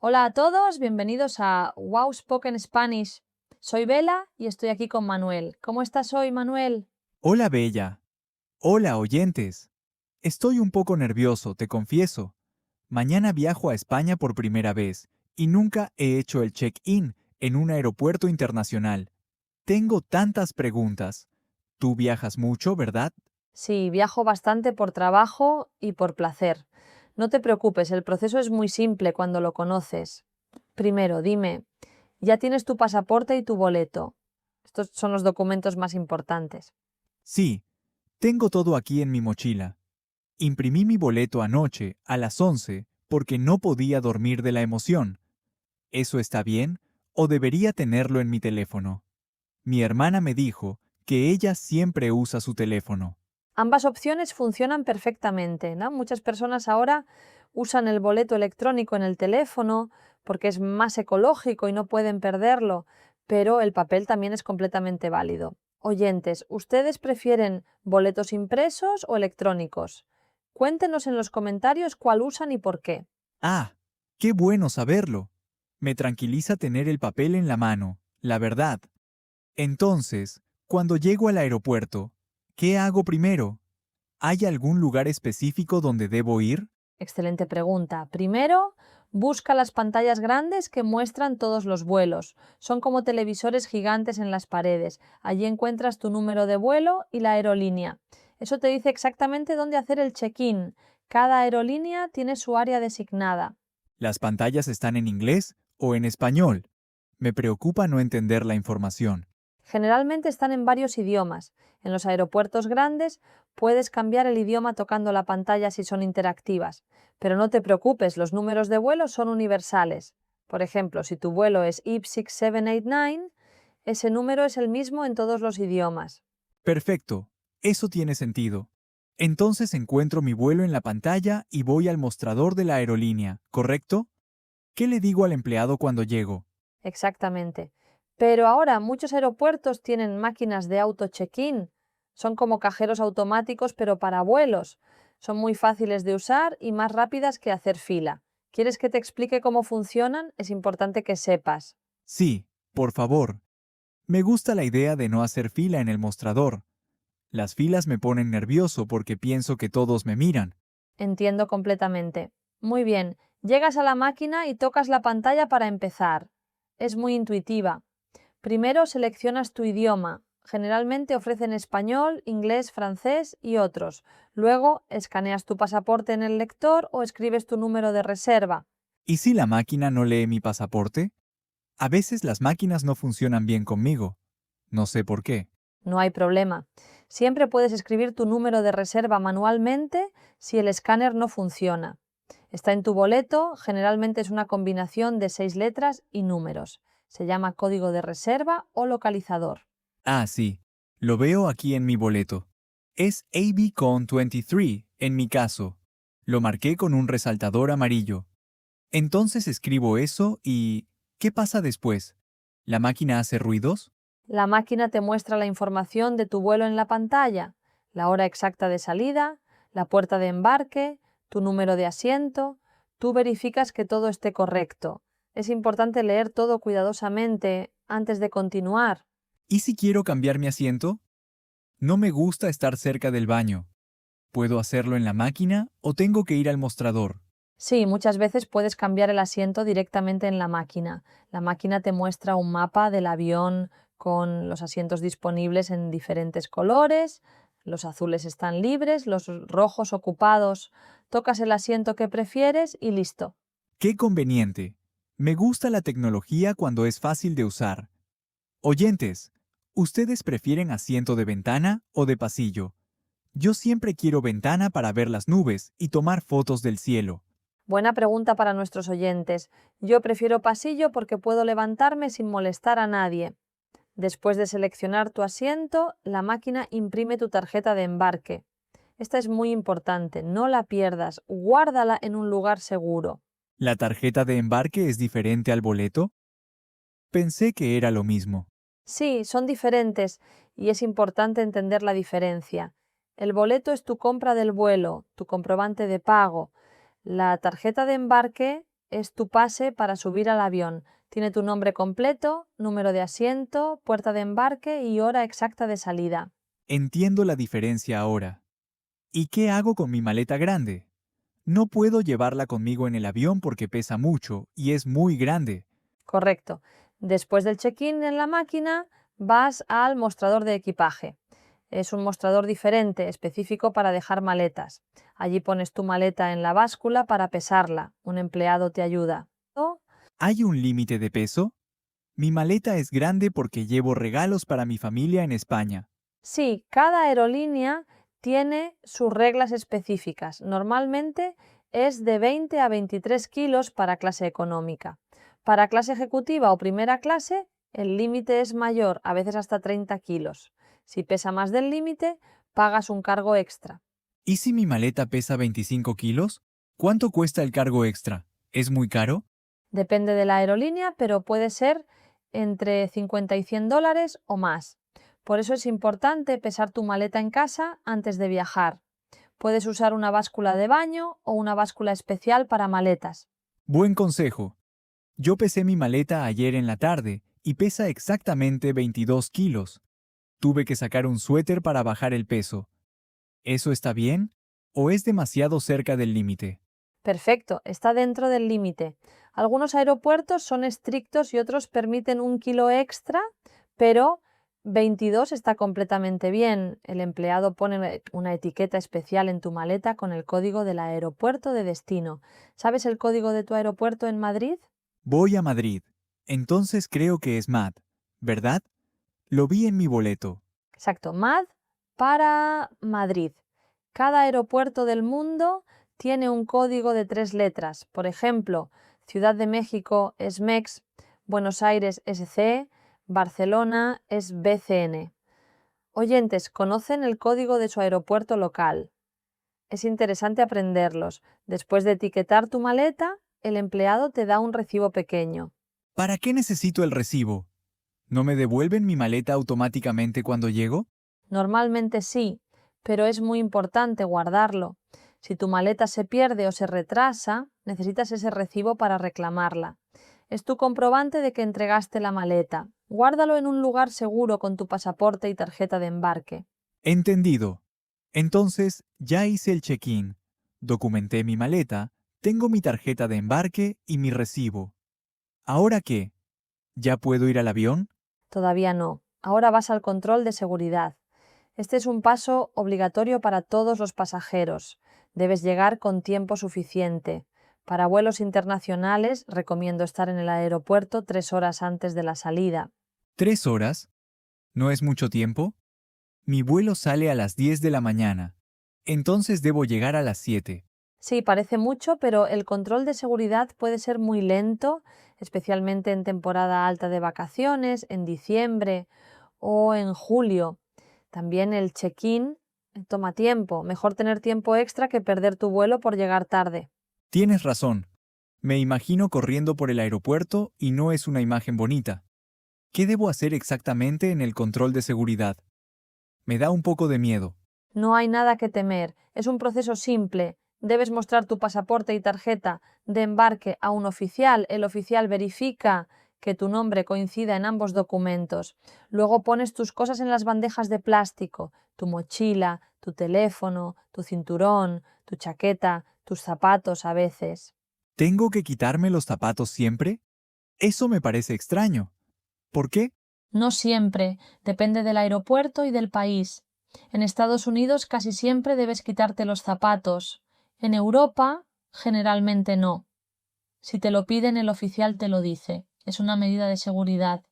Hola a todos, bienvenidos a Wow Spoken Spanish. Soy Bella y estoy aquí con Manuel. ¿Cómo estás hoy, Manuel? Hola, Bella. Hola, oyentes. Estoy un poco nervioso, te confieso. Mañana viajo a España por primera vez y nunca he hecho el check-in en un aeropuerto internacional. Tengo tantas preguntas. Tú viajas mucho, ¿verdad? Sí, viajo bastante por trabajo y por placer. No te preocupes, el proceso es muy simple cuando lo conoces. Primero, dime, ¿ya tienes tu pasaporte y tu boleto? Estos son los documentos más importantes. Sí, tengo todo aquí en mi mochila. Imprimí mi boleto anoche a las 11 porque no podía dormir de la emoción. ¿Eso está bien o debería tenerlo en mi teléfono? Mi hermana me dijo que ella siempre usa su teléfono. Ambas opciones funcionan perfectamente, ¿no? Muchas personas ahora usan el boleto electrónico en el teléfono porque es más ecológico y no pueden perderlo, pero el papel también es completamente válido. Oyentes, ¿ustedes prefieren boletos impresos o electrónicos? Cuéntenos en los comentarios cuál usan y por qué. Ah, qué bueno saberlo. Me tranquiliza tener el papel en la mano, la verdad. Entonces, cuando llego al aeropuerto, ¿qué hago primero? ¿Hay algún lugar específico donde debo ir? Excelente pregunta. Primero, busca las pantallas grandes que muestran todos los vuelos. Son como televisores gigantes en las paredes. Allí encuentras tu número de vuelo y la aerolínea. Eso te dice exactamente dónde hacer el check-in. Cada aerolínea tiene su área designada. ¿Las pantallas están en inglés o en español? Me preocupa no entender la información. Generalmente están en varios idiomas. En los aeropuertos grandes puedes cambiar el idioma tocando la pantalla si son interactivas. Pero no te preocupes, los números de vuelo son universales. Por ejemplo, si tu vuelo es IP6789, ese número es el mismo en todos los idiomas. Perfecto, eso tiene sentido. Entonces encuentro mi vuelo en la pantalla y voy al mostrador de la aerolínea, ¿correcto? ¿Qué le digo al empleado cuando llego? Exactamente. Pero ahora muchos aeropuertos tienen máquinas de auto check-in. Son como cajeros automáticos, pero para vuelos. Son muy fáciles de usar y más rápidas que hacer fila. ¿Quieres que te explique cómo funcionan? Es importante que sepas. Sí, por favor. Me gusta la idea de no hacer fila en el mostrador. Las filas me ponen nervioso porque pienso que todos me miran. Entiendo completamente. Muy bien. Llegas a la máquina y tocas la pantalla para empezar. Es muy intuitiva. Primero seleccionas tu idioma. Generalmente ofrecen español, inglés, francés y otros. Luego escaneas tu pasaporte en el lector o escribes tu número de reserva. ¿Y si la máquina no lee mi pasaporte? A veces las máquinas no funcionan bien conmigo. No sé por qué. No hay problema. Siempre puedes escribir tu número de reserva manualmente si el escáner no funciona. Está en tu boleto, generalmente es una combinación de 6 letras y números. Se llama código de reserva o localizador. Ah, sí. Lo veo aquí en mi boleto. Es ABCON 23, en mi caso. Lo marqué con un resaltador amarillo. Entonces escribo eso y... ¿qué pasa después? ¿La máquina hace ruidos? La máquina te muestra la información de tu vuelo en la pantalla, la hora exacta de salida, la puerta de embarque, tu número de asiento. Tú verificas que todo esté correcto. Es importante leer todo cuidadosamente antes de continuar. ¿Y si quiero cambiar mi asiento? No me gusta estar cerca del baño. ¿Puedo hacerlo en la máquina o tengo que ir al mostrador? Sí, muchas veces puedes cambiar el asiento directamente en la máquina. La máquina te muestra un mapa del avión con los asientos disponibles en diferentes colores. Los azules están libres, los rojos ocupados. Tocas el asiento que prefieres y listo. ¡Qué conveniente! Me gusta la tecnología cuando es fácil de usar. Oyentes, ¿ustedes prefieren asiento de ventana o de pasillo? Yo siempre quiero ventana para ver las nubes y tomar fotos del cielo. Buena pregunta para nuestros oyentes. Yo prefiero pasillo porque puedo levantarme sin molestar a nadie. Después de seleccionar tu asiento, la máquina imprime tu tarjeta de embarque. Esta es muy importante, no la pierdas, guárdala en un lugar seguro. ¿La tarjeta de embarque es diferente al boleto? Pensé que era lo mismo. Sí, son diferentes y es importante entender la diferencia. El boleto es tu compra del vuelo, tu comprobante de pago. La tarjeta de embarque es tu pase para subir al avión. Tiene tu nombre completo, número de asiento, puerta de embarque y hora exacta de salida. Entiendo la diferencia ahora. ¿Y qué hago con mi maleta grande? No puedo llevarla conmigo en el avión porque pesa mucho y es muy grande. Correcto. Después del check-in en la máquina, vas al mostrador de equipaje. Es un mostrador diferente, específico para dejar maletas. Allí pones tu maleta en la báscula para pesarla. Un empleado te ayuda. ¿Hay un límite de peso? Mi maleta es grande porque llevo regalos para mi familia en España. Sí, cada aerolínea tiene sus reglas específicas. Normalmente es de 20 a 23 kilos para clase económica. Para clase ejecutiva o primera clase, el límite es mayor, a veces hasta 30 kilos. Si pesa más del límite, pagas un cargo extra. ¿Y si mi maleta pesa 25 kilos? ¿Cuánto cuesta el cargo extra? ¿Es muy caro? Depende de la aerolínea, pero puede ser entre 50 y 100 dólares o más. Por eso es importante pesar tu maleta en casa antes de viajar. Puedes usar una báscula de baño o una báscula especial para maletas. Buen consejo. Yo pesé mi maleta ayer en la tarde y pesa exactamente 22 kilos. Tuve que sacar un suéter para bajar el peso. ¿Eso está bien? ¿O es demasiado cerca del límite? Perfecto, está dentro del límite. Algunos aeropuertos son estrictos y otros permiten un kilo extra, pero 22 está completamente bien. El empleado pone una etiqueta especial en tu maleta con el código del aeropuerto de destino. ¿Sabes el código de tu aeropuerto en Madrid? Voy a Madrid. Entonces creo que es MAD, ¿verdad? Lo vi en mi boleto. Exacto, MAD para Madrid. Cada aeropuerto del mundo tiene un código de 3 letras. Por ejemplo, Ciudad de México es MEX, Buenos Aires es CE, Barcelona es BCN. Oyentes, ¿conocen el código de su aeropuerto local? Es interesante aprenderlos. Después de etiquetar tu maleta, el empleado te da un recibo pequeño. ¿Para qué necesito el recibo? ¿No me devuelven mi maleta automáticamente cuando llego? Normalmente sí, pero es muy importante guardarlo. Si tu maleta se pierde o se retrasa, necesitas ese recibo para reclamarla. Es tu comprobante de que entregaste la maleta. Guárdalo en un lugar seguro con tu pasaporte y tarjeta de embarque. Entendido. Entonces, ya hice el check-in, documenté mi maleta, tengo mi tarjeta de embarque y mi recibo. ¿Ahora qué? ¿Ya puedo ir al avión? Todavía no. Ahora vas al control de seguridad. Este es un paso obligatorio para todos los pasajeros. Debes llegar con tiempo suficiente. Para vuelos internacionales recomiendo estar en el aeropuerto 3 horas antes de la salida. ¿3 horas? ¿No es mucho tiempo? Mi vuelo sale a las 10 de la mañana. Entonces debo llegar a las 7. Sí, parece mucho, pero el control de seguridad puede ser muy lento, especialmente en temporada alta de vacaciones, en diciembre o en julio. También el check-in toma tiempo. Mejor tener tiempo extra que perder tu vuelo por llegar tarde. Tienes razón. Me imagino corriendo por el aeropuerto y no es una imagen bonita. ¿Qué debo hacer exactamente en el control de seguridad? Me da un poco de miedo. No hay nada que temer. Es un proceso simple. Debes mostrar tu pasaporte y tarjeta de embarque a un oficial. El oficial verifica que tu nombre coincida en ambos documentos. Luego pones tus cosas en las bandejas de plástico, tu mochila, tu teléfono, tu cinturón, tu chaqueta, tus zapatos a veces. ¿Tengo que quitarme los zapatos siempre? Eso me parece extraño. ¿Por qué? No siempre, depende del aeropuerto y del país. En Estados Unidos casi siempre debes quitarte los zapatos. En Europa, generalmente no. Si te lo piden, el oficial te lo dice. Es una medida de seguridad.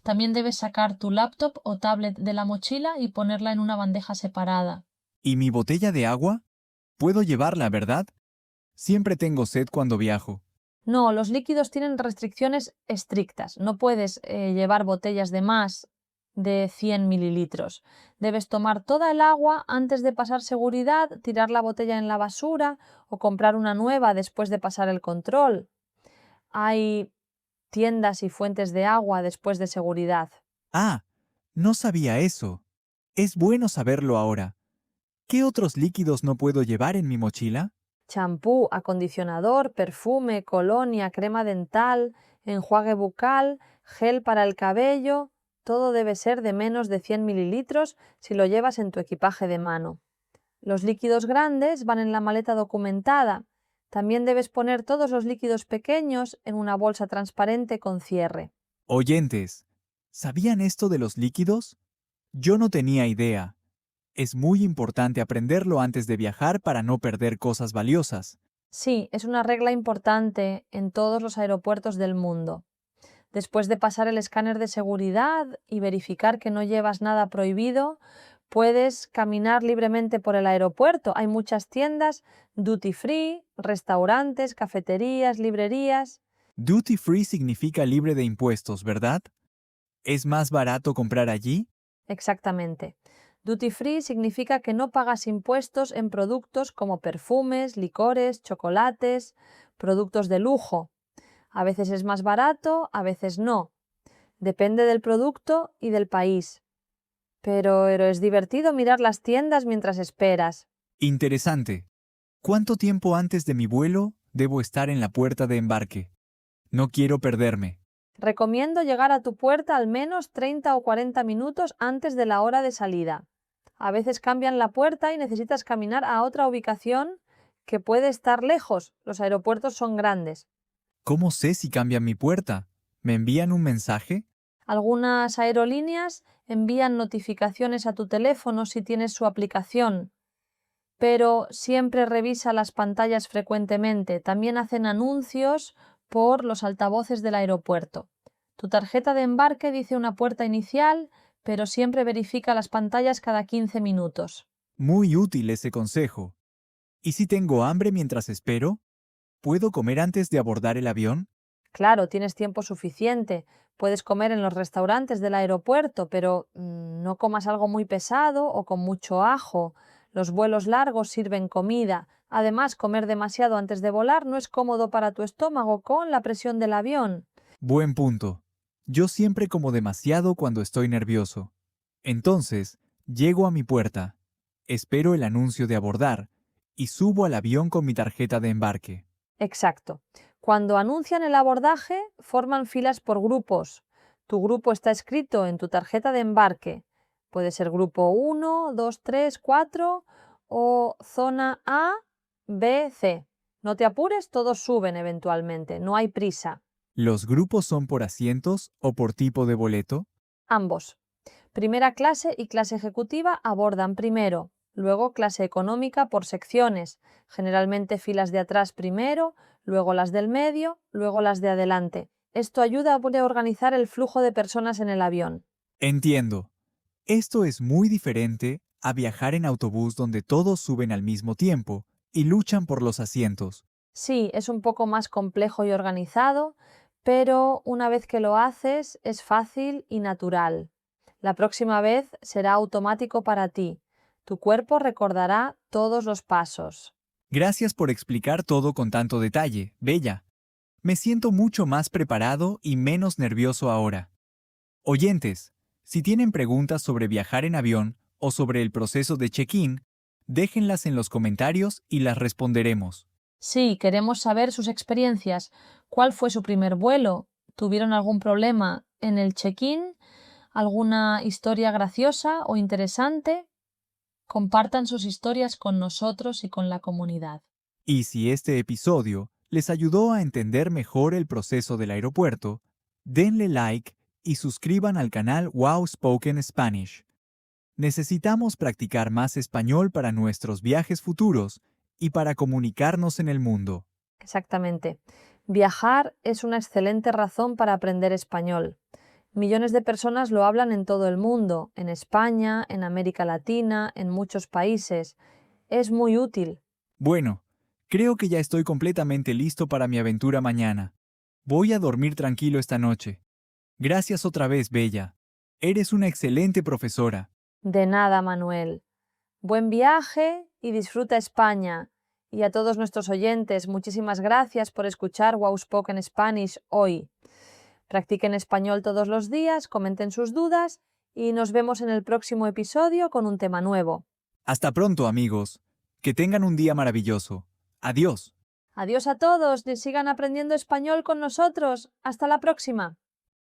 También debes sacar tu laptop o tablet de la mochila y ponerla en una bandeja separada. ¿Y mi botella de agua? Puedo llevarla, ¿verdad? Siempre tengo sed cuando viajo. No, los líquidos tienen restricciones estrictas. No puedes llevar botellas de más de 100 mililitros. Debes tomar toda el agua antes de pasar seguridad, tirar la botella en la basura o comprar una nueva después de pasar el control. Hay tiendas y fuentes de agua después de seguridad. Ah, no sabía eso. Es bueno saberlo ahora. ¿Qué otros líquidos no puedo llevar en mi mochila? Champú, acondicionador, perfume, colonia, crema dental, enjuague bucal, gel para el cabello, todo debe ser de menos de 100 mililitros si lo llevas en tu equipaje de mano. Los líquidos grandes van en la maleta documentada. También debes poner todos los líquidos pequeños en una bolsa transparente con cierre. Oyentes, ¿sabían esto de los líquidos? Yo no tenía idea. Es muy importante aprenderlo antes de viajar para no perder cosas valiosas. Sí, es una regla importante en todos los aeropuertos del mundo. Después de pasar el escáner de seguridad y verificar que no llevas nada prohibido, puedes caminar libremente por el aeropuerto. Hay muchas tiendas, duty free, restaurantes, cafeterías, librerías. Duty free significa libre de impuestos, ¿verdad? ¿Es más barato comprar allí? Exactamente. Duty free significa que no pagas impuestos en productos como perfumes, licores, chocolates, productos de lujo. A veces es más barato, a veces no. Depende del producto y del país. Pero es divertido mirar las tiendas mientras esperas. Interesante. ¿Cuánto tiempo antes de mi vuelo debo estar en la puerta de embarque? No quiero perderme. Recomiendo llegar a tu puerta al menos 30 o 40 minutos antes de la hora de salida. A veces cambian la puerta y necesitas caminar a otra ubicación que puede estar lejos. Los aeropuertos son grandes. ¿Cómo sé si cambian mi puerta? ¿Me envían un mensaje? Algunas aerolíneas envían notificaciones a tu teléfono si tienes su aplicación, pero siempre revisa las pantallas frecuentemente. También hacen anuncios por los altavoces del aeropuerto. Tu tarjeta de embarque dice una puerta inicial, pero siempre verifica las pantallas cada 15 minutos. Muy útil ese consejo. ¿Y si tengo hambre mientras espero? ¿Puedo comer antes de abordar el avión? Claro, tienes tiempo suficiente. Puedes comer en los restaurantes del aeropuerto, pero no comas algo muy pesado o con mucho ajo. Los vuelos largos sirven comida. Además, comer demasiado antes de volar no es cómodo para tu estómago con la presión del avión. Buen punto. Yo siempre como demasiado cuando estoy nervioso. Entonces, llego a mi puerta, espero el anuncio de abordar y subo al avión con mi tarjeta de embarque. Exacto. Cuando anuncian el abordaje, forman filas por grupos. Tu grupo está escrito en tu tarjeta de embarque. Puede ser grupo 1, 2, 3, 4 o zona A, B, C. No te apures, todos suben eventualmente, no hay prisa. ¿Los grupos son por asientos o por tipo de boleto? Ambos. Primera clase y clase ejecutiva abordan primero, luego clase económica por secciones, generalmente filas de atrás primero, luego las del medio, luego las de adelante. Esto ayuda a organizar el flujo de personas en el avión. Entiendo. Esto es muy diferente a viajar en autobús donde todos suben al mismo tiempo y luchan por los asientos. Sí, es un poco más complejo y organizado, pero una vez que lo haces es fácil y natural. La próxima vez será automático para ti. Tu cuerpo recordará todos los pasos. Gracias por explicar todo con tanto detalle, Bella. Me siento mucho más preparado y menos nervioso ahora. Oyentes, si tienen preguntas sobre viajar en avión o sobre el proceso de check-in, déjenlas en los comentarios y las responderemos. Sí, queremos saber sus experiencias. ¿Cuál fue su primer vuelo? ¿Tuvieron algún problema en el check-in? ¿Alguna historia graciosa o interesante? Compartan sus historias con nosotros y con la comunidad. Y si este episodio les ayudó a entender mejor el proceso del aeropuerto, denle like y suscriban al canal Wow Spoken Spanish. Necesitamos practicar más español para nuestros viajes futuros y para comunicarnos en el mundo. Exactamente. Viajar es una excelente razón para aprender español. Millones de personas lo hablan en todo el mundo, en España, en América Latina, en muchos países. Es muy útil. Bueno, creo que ya estoy completamente listo para mi aventura mañana. Voy a dormir tranquilo esta noche. Gracias otra vez, Bella. Eres una excelente profesora. De nada, Manuel. Buen viaje y disfruta España. Y a todos nuestros oyentes, muchísimas gracias por escuchar Wow Spoken Spanish hoy. Practiquen español todos los días, comenten sus dudas y nos vemos en el próximo episodio con un tema nuevo. Hasta pronto, amigos. Que tengan un día maravilloso. Adiós. Adiós a todos, sigan aprendiendo español con nosotros. Hasta la próxima.